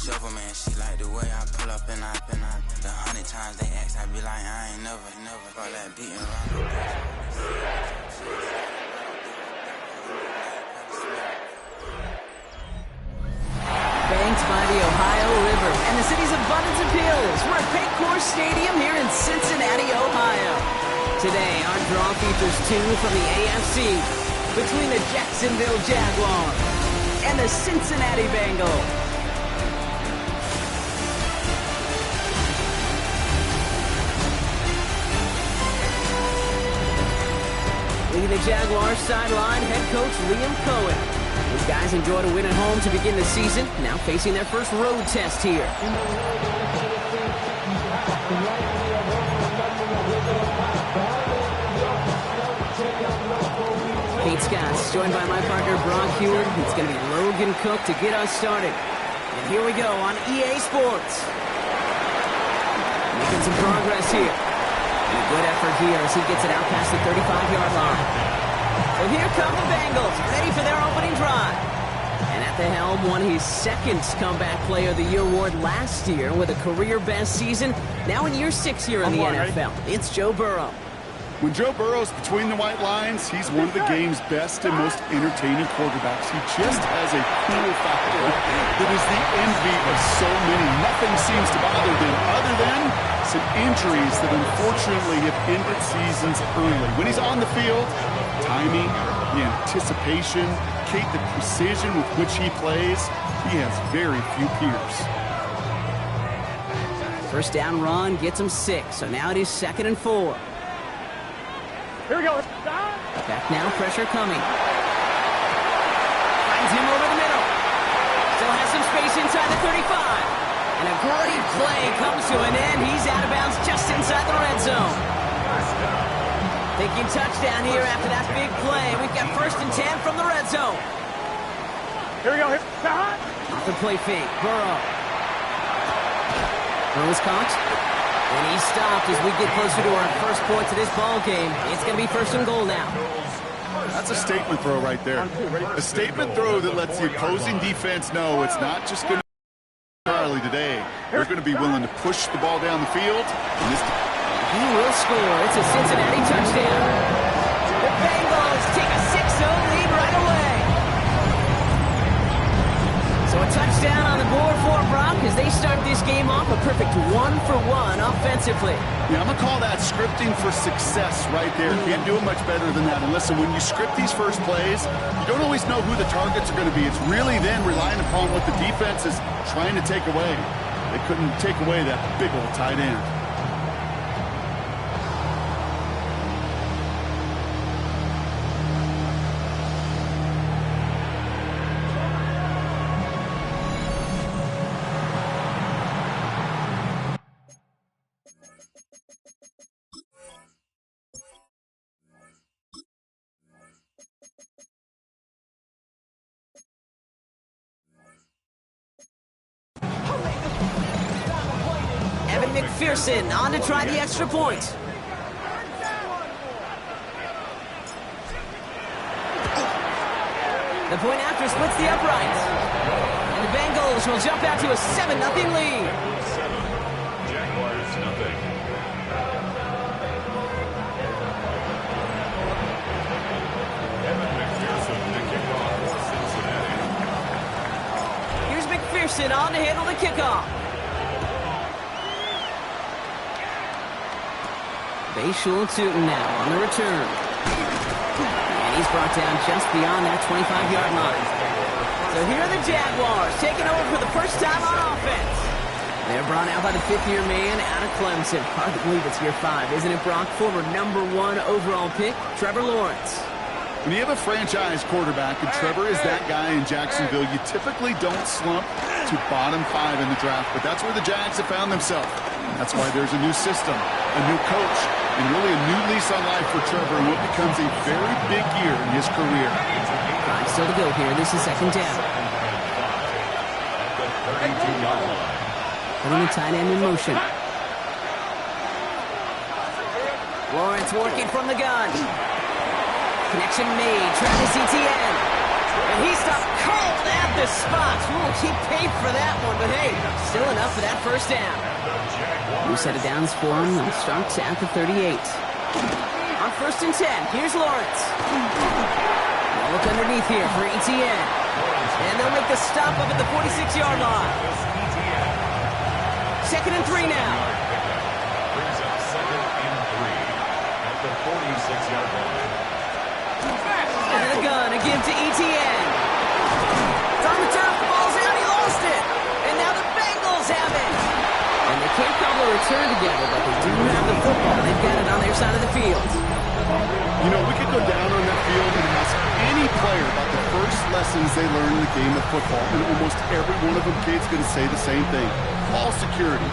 shovel, man. She like the way I pull up and I the 100 times they ask, I be like, I ain't never got that beating around. Banked by the Ohio River and the city's abundance appeals. We're at Paycor Stadium here in Cincinnati, Ohio. Today, our draw features two from the AFC between the Jacksonville Jaguars and the Cincinnati Bengals. Leading the Jaguars sideline, head coach Liam Cohen. These guys enjoyed a win at home to begin the season, now facing their first road test here. Pete Scott's joined by my partner Brock Heward. It's going to be Logan Cook to get us started. And here we go on EA Sports. Making some progress here. And a good effort here as he gets it out past the 35-yard line. So here come the Bengals, ready for their opening drive. And at the helm, won his second Comeback Player of the Year award last year with a career-best season. Now in year 6 here in the NFL, it's Joe Burrow. When Joe Burrow's between the white lines, he's one of the game's best and most entertaining quarterbacks. He just has a cool factor that is the envy of so many. Nothing seems to bother them other than some injuries that unfortunately have ended seasons early. When he's on the field, timing, the anticipation, the precision with which he plays, he has very few peers. First down run gets him 6, so now it is 2nd and 4. Here we go. Back now, pressure coming. Finds him over the middle. Still has some space inside the 35. And a great play comes to an end. He's out of bounds just inside the red zone. Thinking touchdown here after that big play. We've got 1st and 10 from the red zone. Here we go. Off the play fake. Burrow. Burrow's caught. And he's stopped as we get closer to our first point to this ball game. It's going to be 1st and goal now. That's a statement throw right there. A statement throw that lets the opposing defense know it's not just going to be Charlie today. They're going to be willing to push the ball down the field. And he will score. It's a Cincinnati touchdown. The Bengals take a 6-0 lead right away. So a touchdown on the board for Brock as they start this game off a perfect 1-for-1 offensively. Yeah, I'm going to call that scripting for success right there. Can't do it much better than that. And listen, when you script these first plays, you don't always know who the targets are going to be. It's really then relying upon what the defense is trying to take away. They couldn't take away that big old tight end. McPherson on to try the extra point. The point after splits the uprights. And the Bengals will jump out to a 7-0 lead. Jaguars nothing. Here's McPherson on to handle the kickoff. Bayshul Tootin now on the return. And he's brought down just beyond that 25-yard line. So here are the Jaguars taking over for the first time on offense. They're brought out by the 5th-year man out of Clemson. Hard to believe it's year 5, isn't it, Brock? Former #1 overall pick, Trevor Lawrence. When you have a franchise quarterback, and Trevor is that guy in Jacksonville, you typically don't slump to bottom 5 in the draft, but that's where the Jags have found themselves. That's why there's a new system, a new coach, and really a new lease on life for Trevor in what becomes a very big year in his career. Time still to go here. This is 2nd down. Putting the tight end in motion. Lawrence working from the gun. Connection made. Travis Etienne. And he stopped cold at the spot. Ooh, he paid for that one, but hey, still enough for that first down. New set of downs for him. They'll start at the 38. On 1st and 10, here's Lawrence. They'll look underneath here for ETN. And they'll make the stop up at the 46-yard line. 2nd and 3 now. Brings up 2nd and 3 at the 46-yard line. And the gun again to ETN. It's on the turf, the ball's out, he lost it. And now the Bengals have it. And they can't cobble a return together, but they do have the football. They've got it on their side of the field. You know, we could go down on that field and ask any player about the first lessons they learned in the game of football, and almost every one of them kids going to say the same thing. Ball security.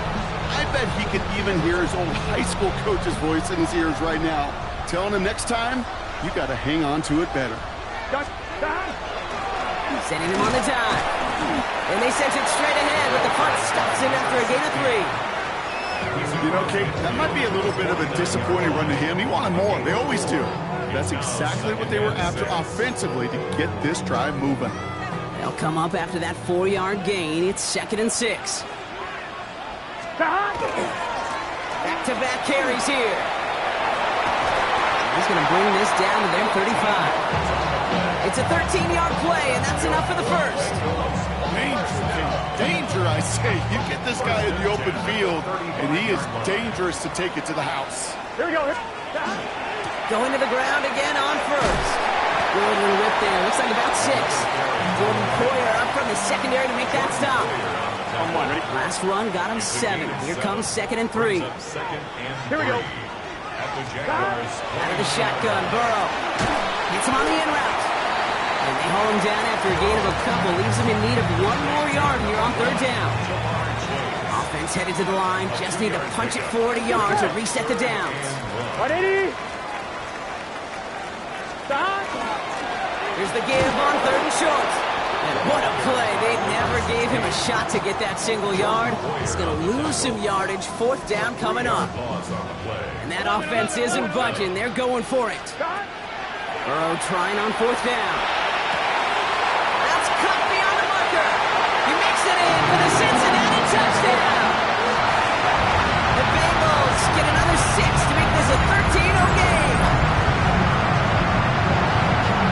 I bet he could even hear his old high school coach's voice in his ears right now, telling him next time, you got to hang on to it better. Sending him on the dive. And they sent it straight ahead, but the punt stops him after a gain of 3. You know, Kate, that might be a little bit of a disappointing run to him. He wanted more. They always do. That's exactly what they were after offensively to get this drive moving. They'll come up after that 4-yard gain. It's 2nd and 6. Back-to-back carries here. He's going to bring this down to their 35. It's a 13-yard play, and that's enough for the first. Danger, I say. You get this guy in the open field, and he is dangerous to take it to the house. Here we go. Going to the ground again on first. Good little whip there. Looks like about 6. Jordan Poyer up from the secondary to make that stop. Last run got him 7. Here comes 2nd and 3. Here we go. Out of the shotgun, Burrow. Hits him on the in route. And they haul him down after a gain of a couple. Leaves him in need of 1 more yard here on 3rd down. Offense headed to the line. Just need to punch it forward a yard to reset the downs. 180. Here's the give on 3rd and short. And what a play. They never gave him a shot to get that single yard. He's going to lose some yardage. 4th down coming up. And that offense isn't budging. They're going for it. Burrow trying on 4th down. That's cut beyond the marker. He makes it in for the Cincinnati touchdown. The Bengals get another 6 to make this a 13-0 game.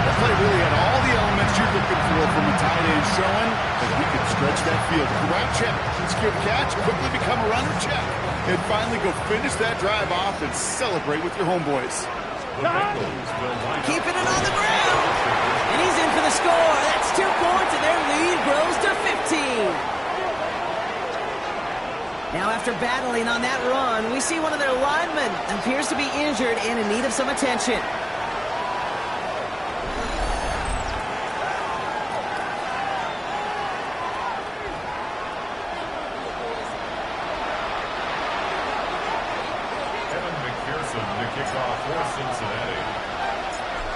That play really had all the elements you're looking for from a tight end, showing that he can stretch that field. Grab check, secure the catch, quickly become a runner check, and finally go finish that drive off and celebrate with your homeboys. Keeping it on the ground. And he's in for the score. That's 2 points, and their lead grows to 15. Now, after battling on that run, we see one of their linemen appears to be injured and in need of some attention.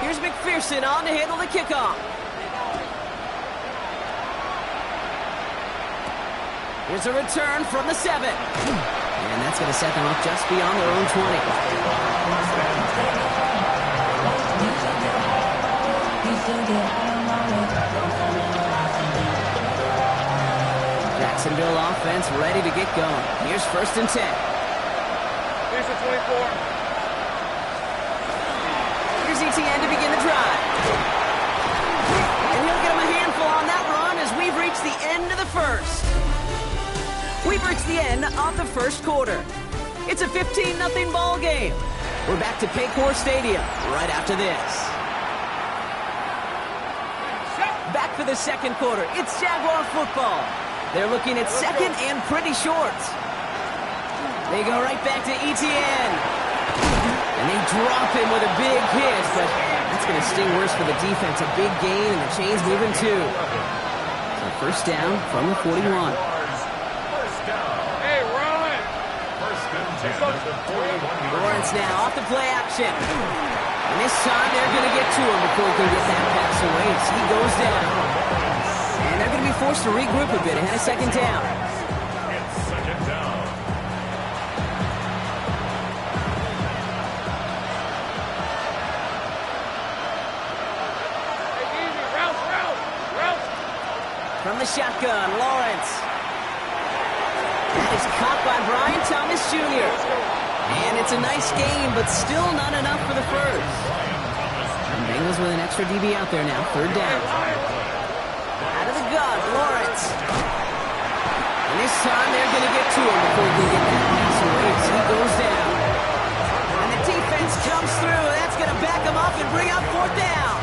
Here's McPherson on to handle the kickoff. Here's a return from the 7. And that's going to set them up just beyond their own 20. Jacksonville offense ready to get going. Here's 1st and 10. Here's the 24. ETN to begin the drive. And he'll get him a handful on that run as we've reached the end of the first. We've reached the end of the first quarter. It's a 15-0 ball game. We're back to Paycor Stadium right after this. Back for the second quarter. It's Jaguar football. They're looking at 2nd and pretty short. They go right back to ETN. And they drop him with a big hit, but that's going to sting worse for the defense. A big gain, and the chain's moving too. So 1st down from the 41. Hey, run! Lawrence now off the play action. And this time they're going to get to him before he can get that pass away as he goes down. And they're going to be forced to regroup a bit ahead of 2nd down. shotgun. Lawrence. That is caught by Brian Thomas Jr. And it's a nice game, but still not enough for the first. And Bengals with an extra DB out there now. Third down. Out of the gun, Lawrence. And this time they're going to get to him before he can get that pass away. So he goes down. And the defense comes through. That's going to back him up and bring out fourth down.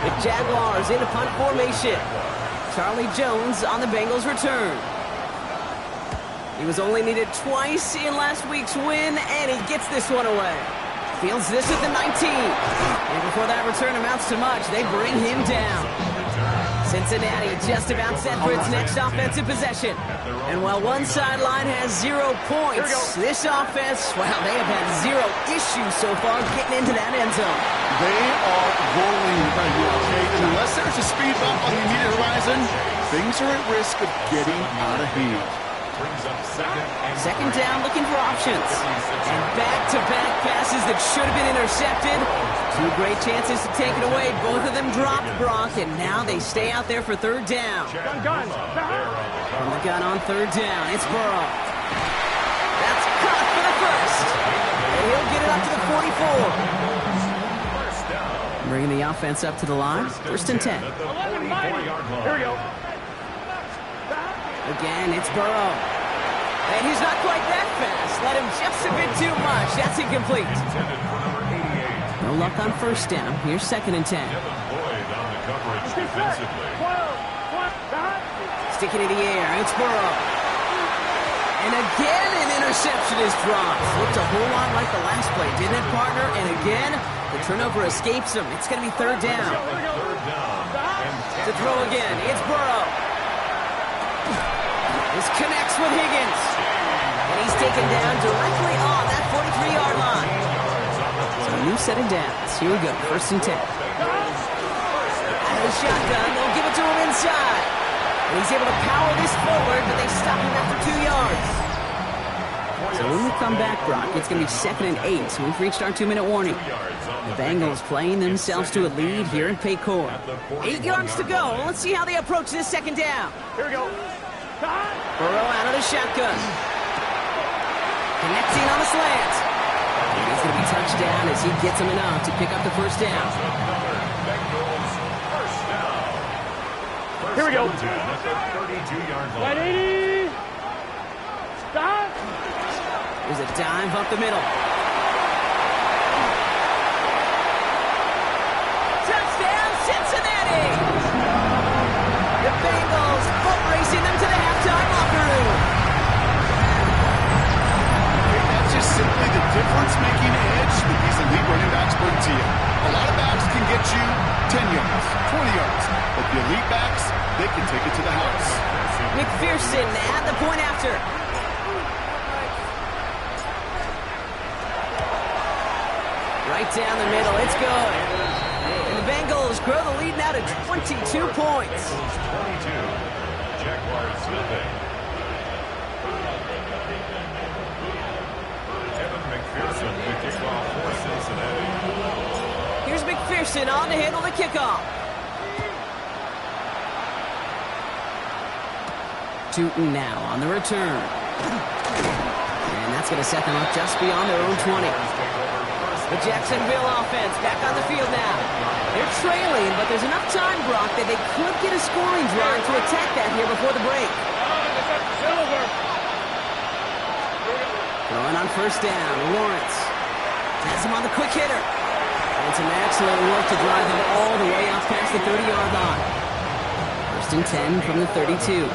The Jaguars in a punt formation. Charlie Jones on the Bengals return. He was only needed twice in last week's win, and he gets this one away. Fields this at the 19. And before that return amounts to much, they bring him down. Cincinnati just about set for its next offensive possession. And while one sideline has 0 points, this offense, well, they have had 0 issues so far getting into that end zone. They are rolling right now, okay? And unless there's a speed bump on the immediate horizon, things are at risk of getting out of hand. Second down, looking for options. And back-to-back passes that should have been intercepted. 2 great chances to take it away. Both of them dropped, Brock, and now they stay out there for third down. Gun. From the gun on third down, it's Burrow. That's caught for the first. And he'll get it up to the 44. Bringing the offense up to the line. First and 10. 11, 90. Here we go. Again, it's Burrow. And he's not quite that fast. Let him just a bit too much. That's incomplete. No luck on first down. Here's second and 10. Stick it in the air. It's Burrow. And again, an interception is dropped. Looked a whole lot like the last play, didn't it, partner? And again, the turnover escapes him. It's going to be third down. To throw again. It's Burrow. This connects with Higgins. And he's taken down directly on that 43-yard line. So a new set of downs. Here we go. First and 10. Out of the shotgun. They'll give it to him inside. And he's able to power this forward, but they stop him after 2 yards. So when we come back, Brock, it's going to be second and 8. So we've reached our 2-minute warning. The Bengals playing themselves to a lead here in Paycor. 8 yards to go. Let's see how they approach this second down. Here we go. Burrow out of the shotgun. Connecting on the slant. And he's going to be touched down as he gets him enough to pick up the first down. Here we go. 180. Stop. There's a dive up the middle. Touchdown, Cincinnati! The Bengals foot racing them to the halftime locker room. That's just simply the difference-making edge that these elite running backs bring to you. A lot of backs can get you 10 yards, 20 yards, but the elite backs, they can take it to the house. McPherson at the point after. Right down the middle, it's good. And the Bengals grow the lead now to 22 points. Jaguars nothing. Kevin McPherson, the kickoff for Cincinnati. Here's McPherson on to handle the kickoff. Tootin now on the return. And that's going to set them up just beyond their own 20. The Jacksonville offense back on the field now. They're trailing, but there's enough time, Brock, that they could get a scoring drive to attack that here before the break. Throwing on first down, Lawrence. Has him on the quick hitter. And some excellent work to drive him all the way out past the 30-yard line. First and 10 from the 32.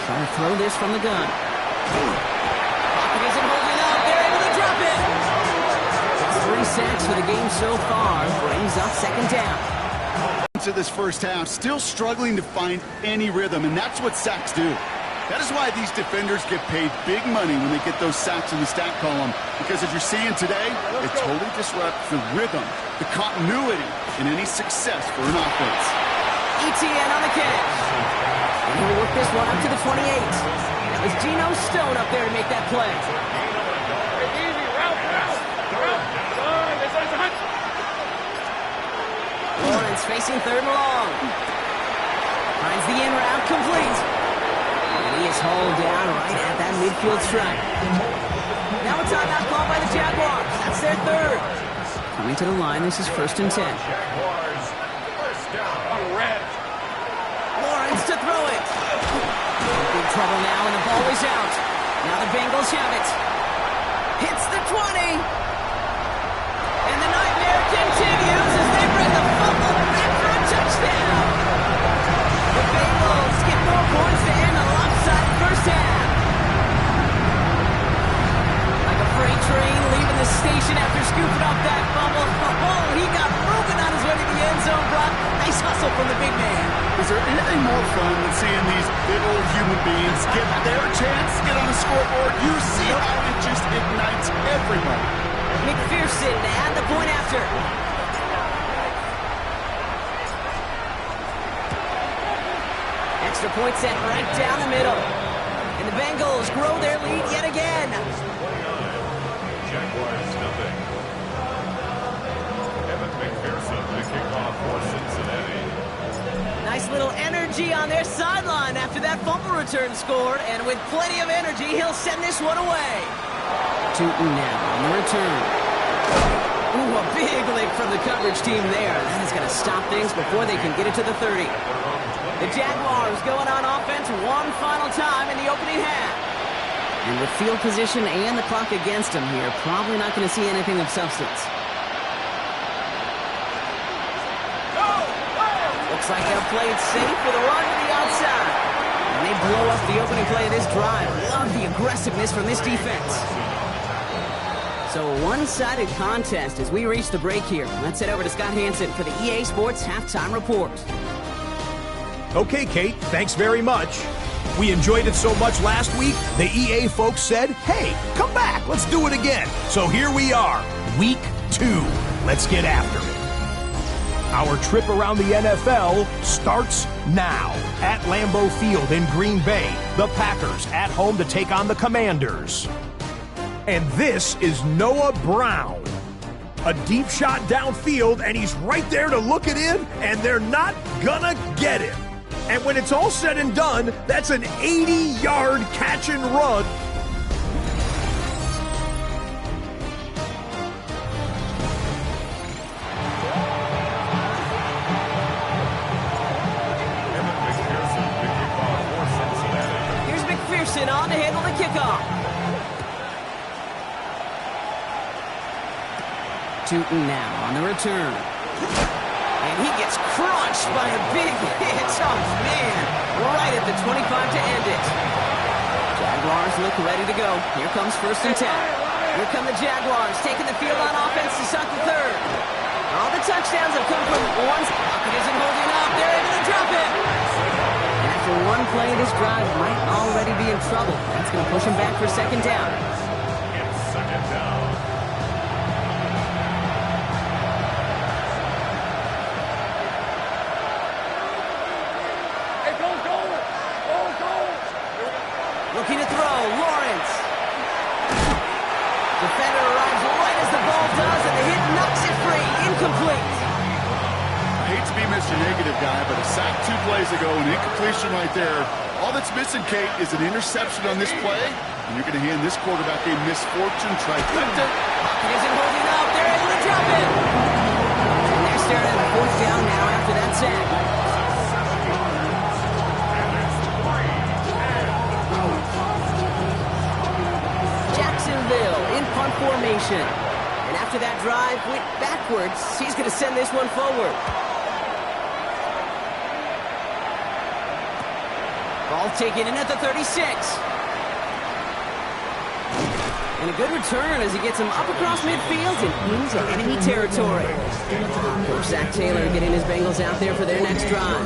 Trying to throw this from the gun. Pocket isn't holding up. They're able to drop it. 3 sacks for the game so far. Brings up second down. To this first half, still struggling to find any rhythm, and that's what sacks do. That is why these defenders get paid big money when they get those sacks in the stat column, because as you're seeing today, it totally disrupts the rhythm, the continuity, and any success for an offense. ETN on the catch. And he'll work this one up to the 28. That was Geno Stone up there to make that play. Easy, route. Lawrence facing 3rd and long. Finds the in route complete. And he is hauled down right at that midfield stripe. Now a timeout called by the Jaguars. That's their 3rd. Coming to the line, this is 1st and 10. Jaguars, first down. Lawrence to throw it. Big trouble now, and the ball is out. Now the Bengals have it. Hits the 20. And the nightmare continues as they bring the fumble back for a touchdown. The Bengals get 4 points to end a lopsided first half. Like a freight train leaving the station after scooping up that fumble. Oh, he got moving on his way to the end zone, Brock. Nice hustle from the big man. Is there anything more fun than seeing these big old human beings get their chance to get on the scoreboard? You see how it just ignites everybody. McPherson and the point after. Extra point set right down the middle. And the Bengals grow their lead yet again. Jaguars nothing. Evan McPherson, the kickoff for Cincinnati. Nice little energy on their sideline after that fumble return scored. And with plenty of energy, he'll send this one away. Tootin now on the return. Ooh, a big lick from the coverage team there. That is going to stop things before they can get it to the 30. The Jaguars going on offense one final time in the opening half. And with field position and the clock against them here, probably not going to see anything of substance. Looks like they'll play it safe with a run to the outside. And they blow up the opening play of this drive. Love the aggressiveness from this defense. So a one-sided contest as we reach the break here. Let's head over to Scott Hansen for the EA Sports Halftime Report. Okay, Kate, thanks very much. We enjoyed it so much last week, the EA folks said, hey, come back, let's do it again. So here we are, week 2. Let's get after it. Our trip around the NFL starts now. At Lambeau Field in Green Bay, the Packers at home to take on the Commanders. And this is Noah Brown. A deep shot downfield, and he's right there to look it in, and they're not gonna get him. And when it's all said and done, that's an 80-yard catch and run. Here's McPherson on to handle the kickoff. Tootin now on the return. And he gets crushed by a big hit. Oh, man. Right at the 25 to end it. Jaguars look ready to go. Here comes 1st and 10. Here come the Jaguars taking the field on offense to start the 3rd. All the touchdowns have come from one. Pocket isn't holding up. They're able to drop it. And after one play, this drive might already be in trouble. That's going to push him back for 2nd down. It's 2nd down. Looking to throw, Lawrence. Defender arrives right as the ball does, and the hit knocks it free. Incomplete. I hate to be Mr. Negative guy, but a sack 2 plays ago, an incompletion right there. All that's missing, Kate, is an interception on this play, and you're going to hand this quarterback a misfortune trifecta. Pocket isn't holding up. They're able to drop it. And they're staring at a 4th down now after that sack. In punt formation. And after that drive went backwards, he's going to send this one forward. Ball taken in at the 36. And a good return as he gets him up across midfield and into enemy territory. Coach Zach Taylor getting his Bengals out there for their next drive.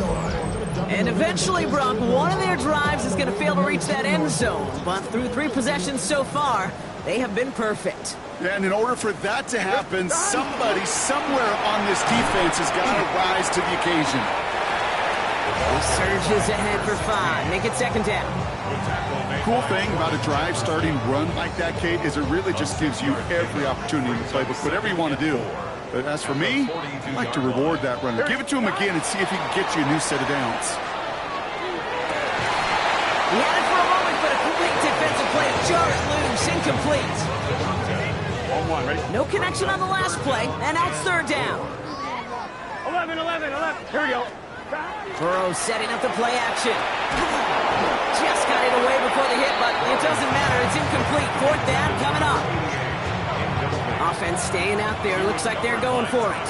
And eventually, Brock, one of their drives is going to fail to reach that end zone. But through 3 possessions so far, they have been perfect. Yeah, and in order for that to happen, somebody somewhere on this defense has got to rise to the occasion. He surges ahead for 5. Make it 2nd down. The cool thing about a drive starting run like that, Kate, is it really just gives you every opportunity in the playbook, whatever you want to do. But as for me, I'd like to reward that runner. Give it to him again and see if he can get you a new set of downs. He had it for a moment, but a complete defensive play. Jar it loose, incomplete. 1-1, ready? No connection on the last play, and now it's third down. 11. Here we go. Burrow setting up the play action. Just got it away before the hit, but it doesn't matter. It's incomplete. Fourth down coming up. Offense staying out there. Looks like they're going for it.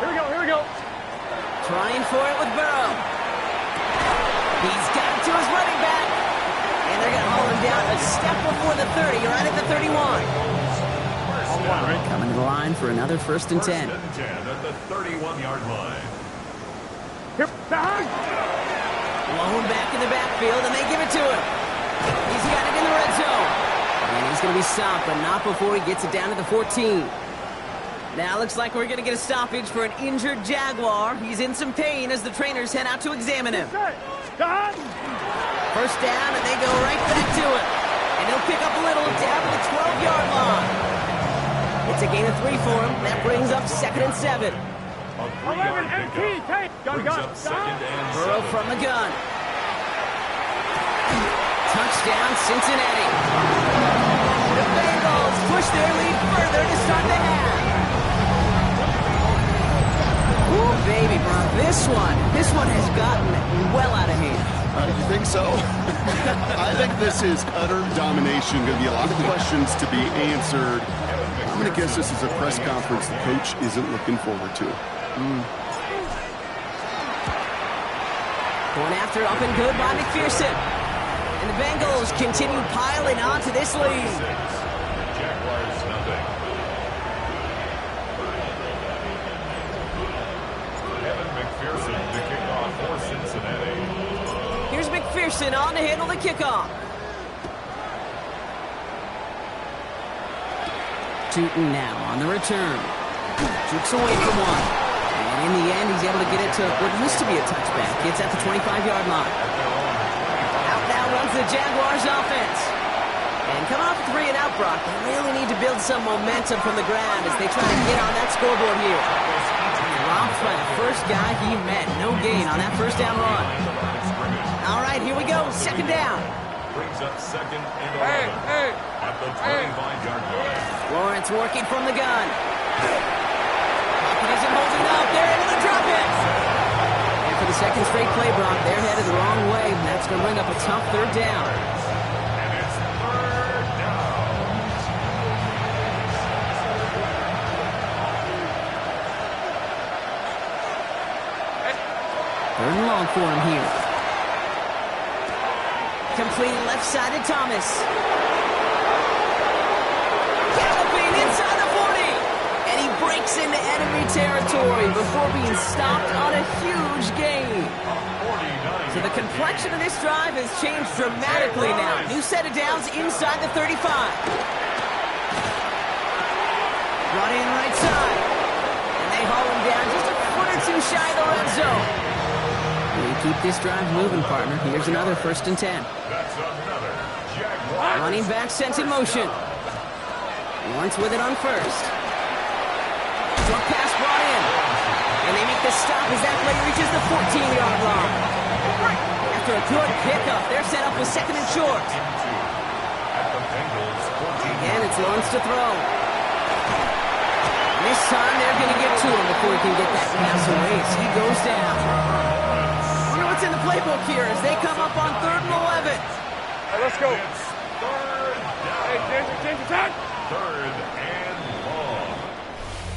Here we go. Trying for it with Burrow. He's got it to his running back. And they're going to haul him down a step before the 30, right at the 31. Coming to the line for another 1st and 10. At the 31-yard line. Here, behind. Blown back in the backfield, and they give it to him. He's got it in the red zone. And he's going to be stopped, but not before he gets it down to the 14. Now looks like we're going to get a stoppage for an injured Jaguar. He's in some pain as the trainers head out to examine him. First down, and they go right back to it. And he'll pick up a little down to the 12-yard line. It's a gain of 3 for him. That brings up 2nd and 7. 11 MT, take. Gun. Burrow from the gun. Touchdown, Cincinnati. The Bengals push their lead further to start the half. Ooh, baby, bro. This one has gotten well out of hand. You think so? I think this is utter domination. Going to be a lot of questions to be answered. I'm going to guess this is a press conference the coach isn't looking forward to. Going after it, up and good by McPherson. And the Bengals continue piling onto this lead. Jaguars nothing. Evan McPherson to kick off for Cincinnati. Here's McPherson on to handle the kickoff. Tootin now on the return. Jukes away from one. And in the end, he's able to get it to what used to be a touchback. Gets at the 25-yard line. Out now runs the Jaguars offense. And coming off 3 and out, Brock, they really need to build some momentum from the ground as they try to get on that scoreboard here. Dropped by the first guy he met. No gain on that first down run. All right, here we go. 2nd down. Brings up 2nd and 11. At the 25-yard line. Lawrence working from the gun. Pocket isn't holding up. They're able to drop it. And for the 2nd straight play, Brock, they're headed the wrong way. And that's going to bring up a tough 3rd down. And it's 3rd down. Third and long for him here. Complete left-sided Thomas. Galloping inside the 40. And he breaks into enemy territory before being stopped on a huge gain. So the complexion of this drive has changed dramatically now. New set of downs inside the 35. Running right side. And they haul him down just a foot or two shy of the red zone. We keep this drive moving, partner. Here's another 1st and 10. That's another Jaguar. Running back sent in motion. Lawrence with it on 1st. Drop pass brought in. And they make the stop as that play reaches the 14-yard line. After a good pickup, they're set up with 2nd and short. At the Bengals 14. Again, it's Lawrence to throw. This time, they're going to get to him before he can get that pass away as he goes down. Wonder what's in the playbook here as they come up on 3rd and 11. Hey, let's go. It's 3rd down. Hey, change attack. 3rd and long.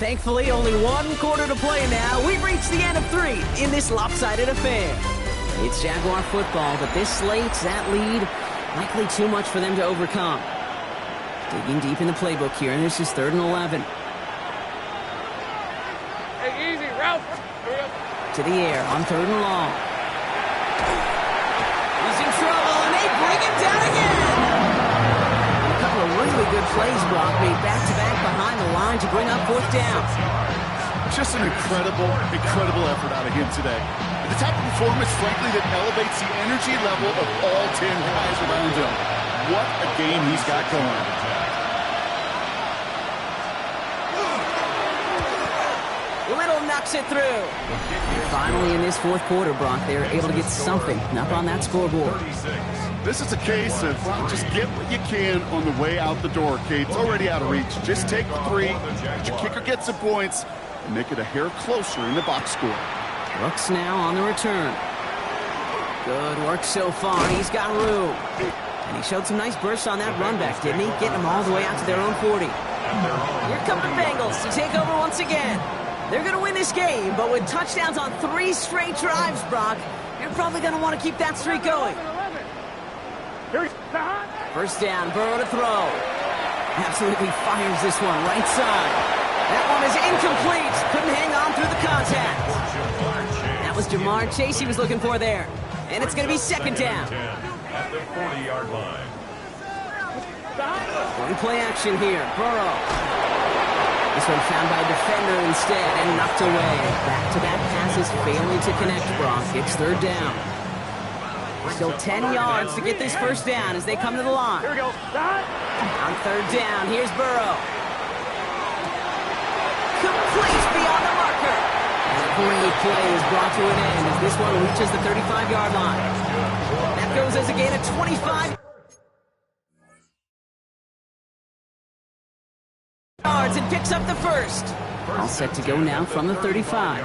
Thankfully, only 1 quarter to play now. We've reached the end of 3 in this lopsided affair. It's Jaguar football, but this slates that lead likely too much for them to overcome. Digging deep in the playbook here, and this is 3rd and 11. Hey, easy, Ralph. To the air on 3rd and long. He's in trouble, and they bring him down again. And a couple of really good plays, Brock, made back-to-back behind the line to bring up 4th down. Just an incredible effort out of him today. The type of performance, frankly, that elevates the energy level of all 10 guys around him. What a game he's got going. knocks it through. Finally, in this fourth quarter, Brock, they're able to get something up on that scoreboard. This is a case of, well, just get what you can on the way out the door, Kate. It's already out of reach. Just take the three, let your kicker get some points, and make it a hair closer in the box score. Brooks now on the return. Good work so far. He's got room. And he showed some nice bursts on that run back, didn't he? Getting them all the way out to their own 40. Here come the Bengals to take over once again. They're going to win this game, but with touchdowns on 3 straight drives, Brock, you're probably going to want to keep that streak going. First down, Burrow to throw. Absolutely fires this one, right side. That one is incomplete. Couldn't hang on through the contact. That was Jamar Chase he was looking for there. And it's going to be second down. At the 40-yard line. Going play action here, Burrow. This one found by a defender instead and knocked away. Back-to-back passes failing to connect, Brock. It's third down. Still 10 yards to get this first down as they come to the line. Here we go. On third down, here's Burrow. Complete beyond the marker. And a great play is brought to an end as this one reaches the 35-yard line. That goes as a gain of 25 yards and picks up the first. All set to go now from the 35.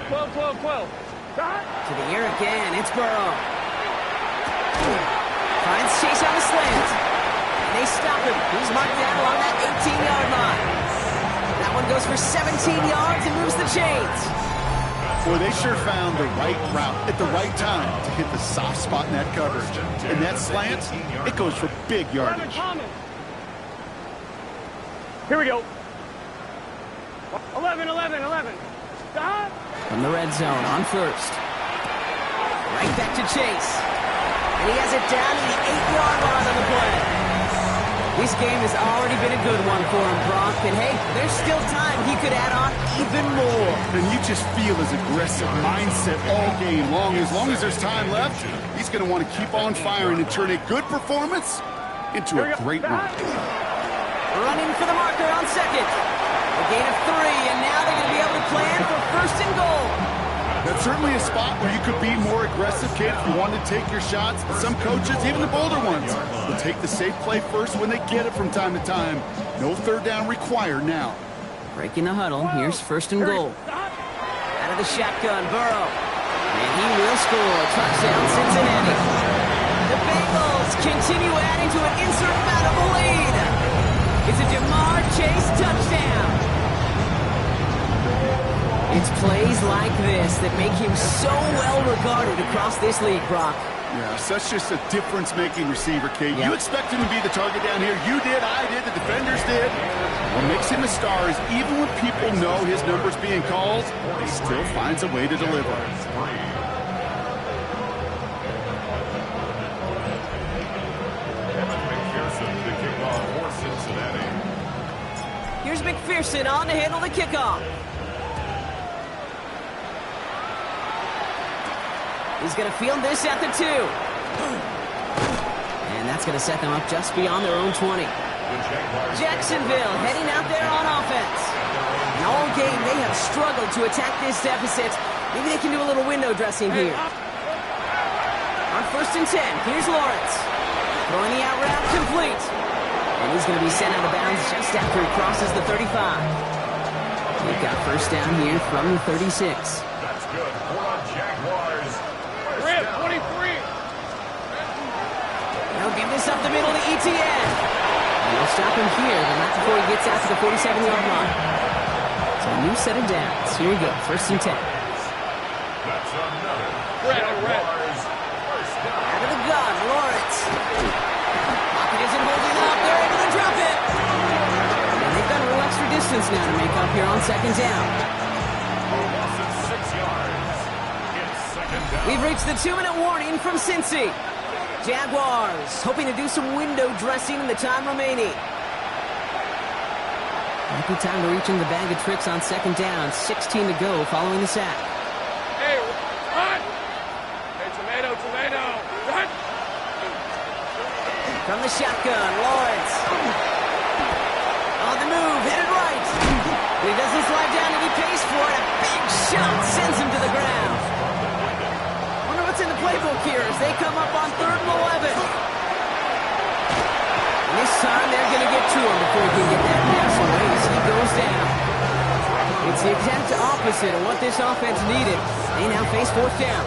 12, 12, 12. To the air again, it's Burrow. Finds Chase on the slant. And they stop him. He's marked down along that 18-yard line. That one goes for 17 yards and moves the chains. Boy, they sure found the right route at the right time to hit the soft spot in that coverage. And that slant, it goes for big yardage. Here we go. 11, 11, 11. Stop. From the red zone on first. Right back to Chase. And he has it down to the 8-yard line on the play. This game has already been a good one for him, Brock. And hey, there's still time he could add on even more. And you just feel his aggressive mindset all game long. As long as there's time left, he's going to want to keep on firing and turn a good performance into a great run. Running for the marker on second. A gain of 3, and now they're going to be able to plan for first and goal. That's certainly a spot where you could be more aggressive, kid, if you wanted to take your shots. Some coaches, even the bolder ones, will take the safe play first when they get it from time to time. No third down required now. Breaking the huddle. Here's first and goal. Out of the shotgun, Burrow. And he will score. Touchdown, Cincinnati. The Bengals continue adding to an insurmountable lead. It's a Jamar Chase touchdown. It's plays like this that make him so well regarded across this league, Brock. Yeah, such just a difference-making receiver, Kate. You expect him to be the target down here. You did, I did, the defenders did. What makes him a star is even when people know his number's being called, he still finds a way to deliver. Here's McPherson on to handle the kickoff. He's going to field this at the 2. And that's going to set them up just beyond their own 20. Jacksonville heading out there on offense. And all game they have struggled to attack this deficit. Maybe they can do a little window dressing here. On first and 10, here's Lawrence. Throwing the out route complete. And he's going to be sent out of bounds just after he crosses the 35. They've got first down here from the 36. That's good for the Jaguars. Rip, 23. He'll give this up the middle to ETN. And they'll stop him here, but not before he gets out to the 47-yard line. So a new set of downs. Here we go, first and 10. That's another Red. Jaguars first down. Out of the gun, Lawrence. Pocket isn't holding up. They're able to drop it. And they've got a little extra distance now to make up here on second down. Loss of 6 yards. It's second down. We've reached the 2-minute warning from Cincy. Jaguars hoping to do some window dressing in the time remaining. Might be time to reach in the bag of tricks on second down. 16 to go following the sack. Hey, run. Hey, tomato. Run. From the shotgun, Lawrence. On the move, headed right. He doesn't slide down and he pays for it. A big shot sends him to the ground. Wonder what's in the playbook here as they come up on 3rd and 11. And this time they're going to get to him before he can get that pass away as he goes down. It's the exact opposite of what this offense needed. They now face 4th down.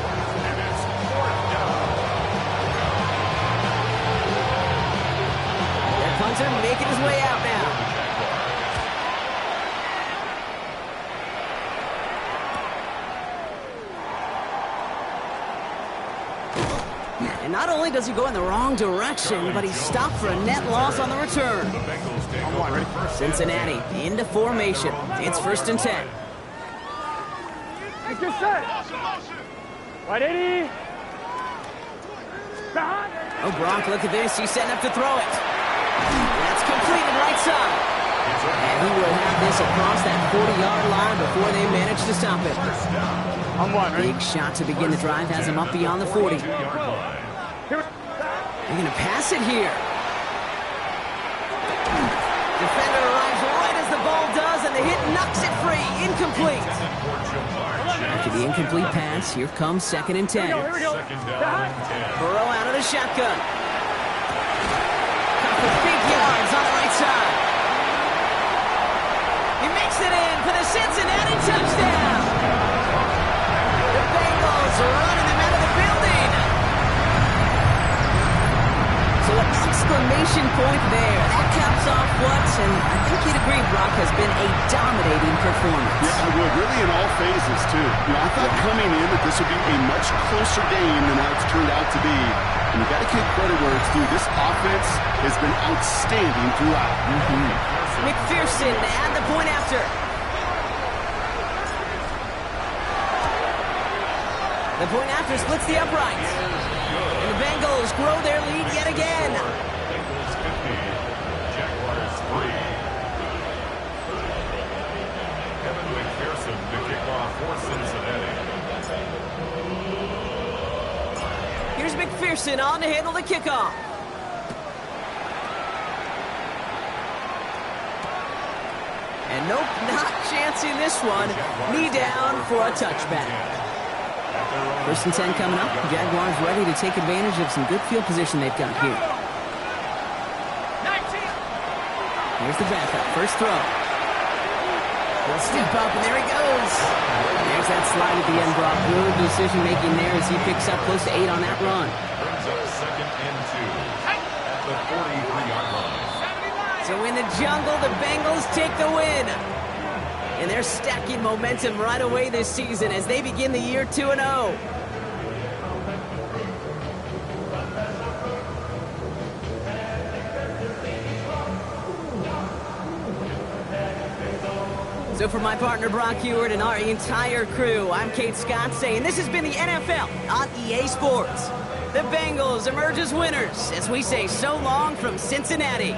Their punter making his way out now. And not only does he go in the wrong direction, but he's stopped for a net loss on the return. Cincinnati into formation. It's 1st and 10. Get set. Right, 80. Behind. Oh, Gronk, look at this. He's setting up to throw it. That's completed right side. And he will have this across that 40-yard line before they manage to stop it. On one, ready? Big shot to begin the drive has him up beyond the 40. They're going to pass it here. Defender arrives right as the ball does, and the hit knocks it free. Incomplete. After the incomplete pass, here comes 2nd and 10. Here we go. Burrow out of the shotgun. Couple big yards on the right side. He makes it in for the Cincinnati touchdown. The Bengals are running them out of the building. So an exclamation point there. That caps off what, and I think you'd agree, Brock, has been a dominating performance. Yeah, I would. Really in all phases, too. You know, I thought coming in that this would be a much closer game than how it's turned out to be. And you got to give credit where it's due. This offense has been outstanding throughout. McPherson at the point after. The point after splits the uprights. And the Bengals grow their lead yet again. Bengals 50, Jaguars 3. Kevin McPherson to kick off for Cincinnati. Here's McPherson on to handle the kickoff. And nope, not chancing this one. Knee down for a touchback. 1st and 10 coming up. Jaguars ready to take advantage of some good field position they've got here. Here's the backup. First throw. He'll step up, and there he goes. There's that slide at the end, Brock. Good decision-making there as he picks up close to 8 on that run. Brings up 2nd and 2 at the 43-yard line. So in the jungle, the Bengals take the win. And they're stacking momentum right away this season as they begin the year 2-0. So for my partner Brock Heward and our entire crew, I'm Kate Scott saying this has been the NFL on EA Sports. The Bengals emerge as winners as we say so long from Cincinnati.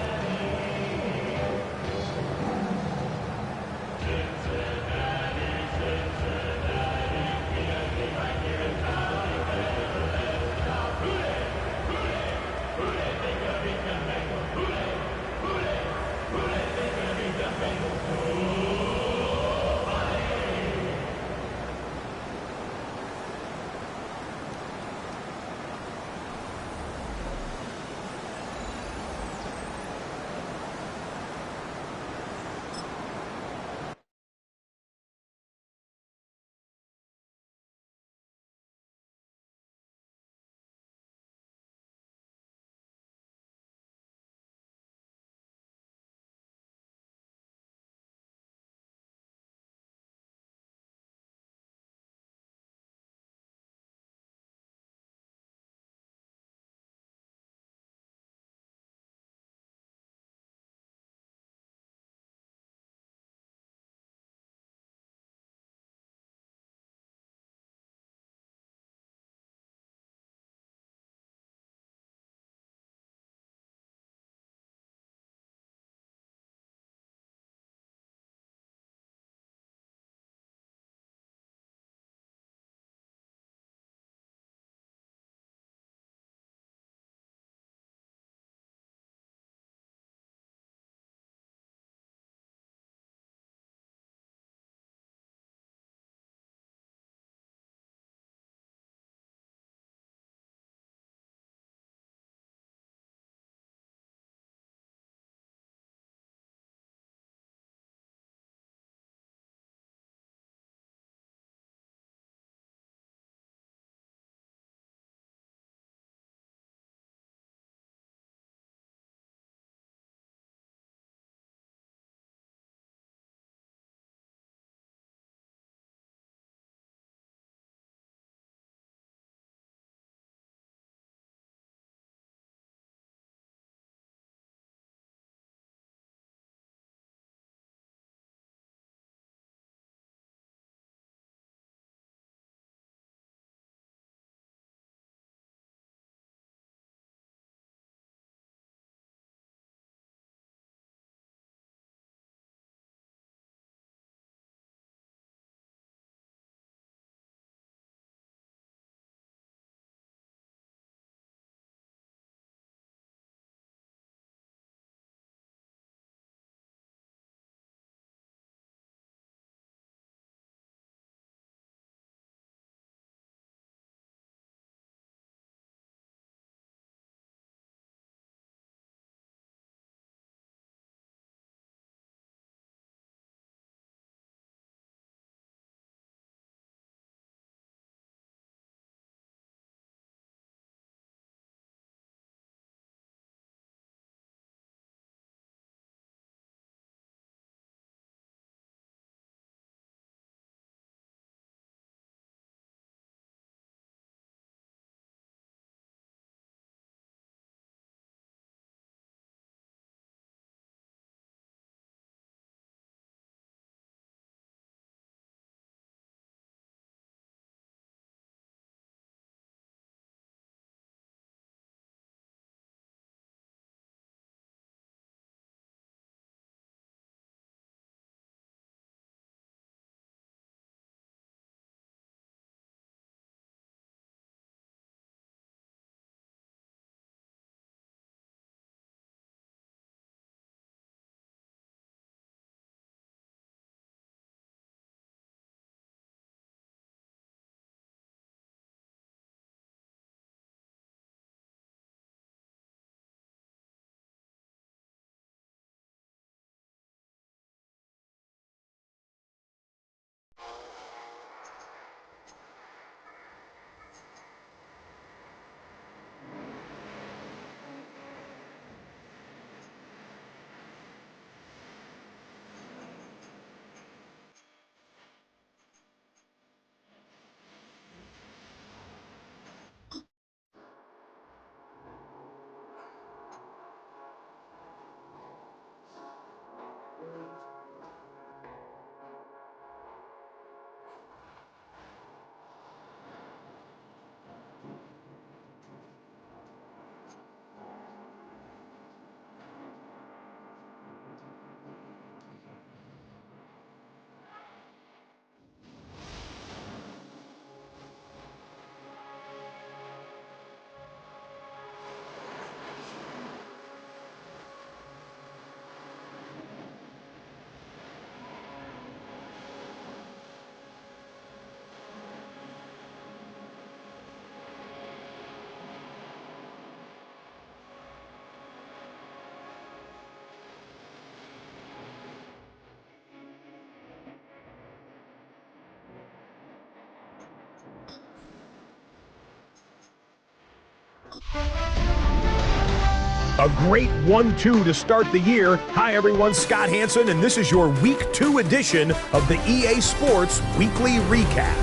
A great 1-2 to start the year. Hi everyone, Scott Hansen, and this is your Week 2 edition of the EA Sports Weekly Recap.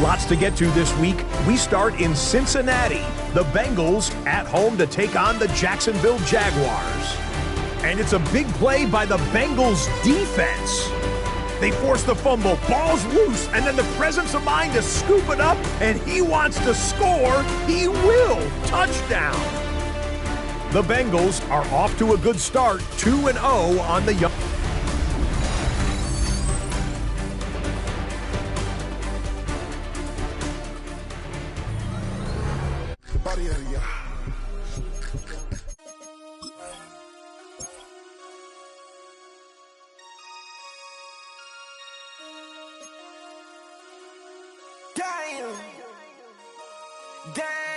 Lots to get to this week. We start in Cincinnati. The Bengals at home to take on the Jacksonville Jaguars. And it's a big play by the Bengals defense. They force the fumble, ball's loose, and then the presence of mind to scoop it up, and he wants to score. He will. Touchdown. The Bengals are off to a good start, 2-0 on the young. Damn.